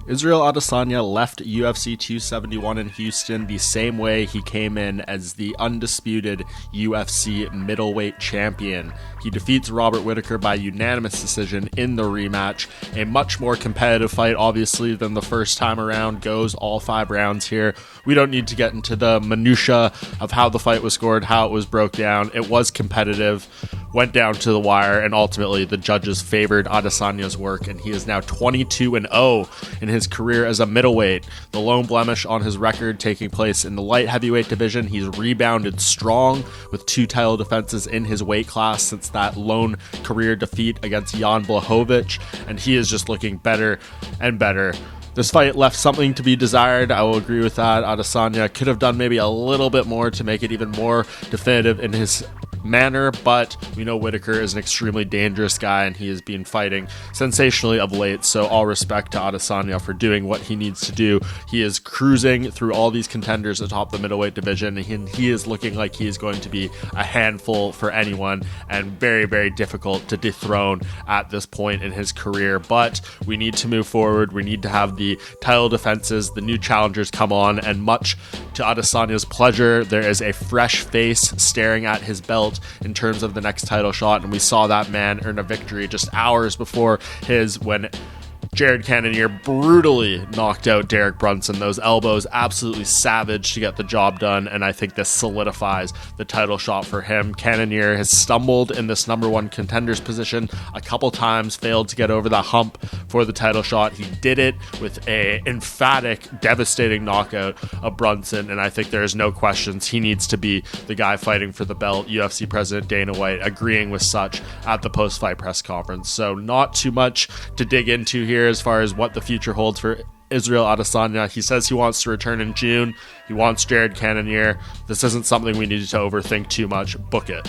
Israel Adesanya left UFC 271 in Houston the same way he came in as the undisputed UFC middleweight champion. He defeats Robert Whittaker by unanimous decision in the rematch. A much more competitive fight, obviously, than the first time around. Goes all 5 rounds here. We don't need to get into the minutia of how the fight was scored, how it was broke down. It was competitive, went down to the wire, and ultimately the judges favored Adesanya's work, and he is now 22-0 in his career as a middleweight. The lone blemish on his record taking place in the light heavyweight division. He's rebounded strong with 2 title defenses in his weight class since that lone career defeat against Jan Blachowicz, and he is just looking better and better. This fight left something to be desired. I will agree with that. Adesanya could have done maybe a little bit more to make it even more definitive in his manner, but we know Whittaker is an extremely dangerous guy, and he has been fighting sensationally of late, so all respect to Adesanya for doing what he needs to do. He is cruising through all these contenders atop the middleweight division, and he is looking like he is going to be a handful for anyone, and very, very difficult to dethrone at this point in his career. But we need to move forward. We need to have the title defenses, the new challengers come on, and much to Adesanya's pleasure, there is a fresh face staring at his belt in terms of the next title shot, and we saw that man earn a victory just hours before his when Jared Cannonier brutally knocked out Derek Brunson. Those elbows absolutely savage to get the job done, and I think this solidifies the title shot for him. Cannonier has stumbled in this number 1 contender's position a couple times, failed to get over the hump for the title shot. He did it with a emphatic, devastating knockout of Brunson, and I think there is no questions he needs to be the guy fighting for the belt. UFC President Dana White agreeing with such at the post-fight press conference. So not too much to dig into here as far as what the future holds for Israel Adesanya. He says he wants to return in June. He wants Jared Cannonier. This isn't something we need to overthink too much. Book it.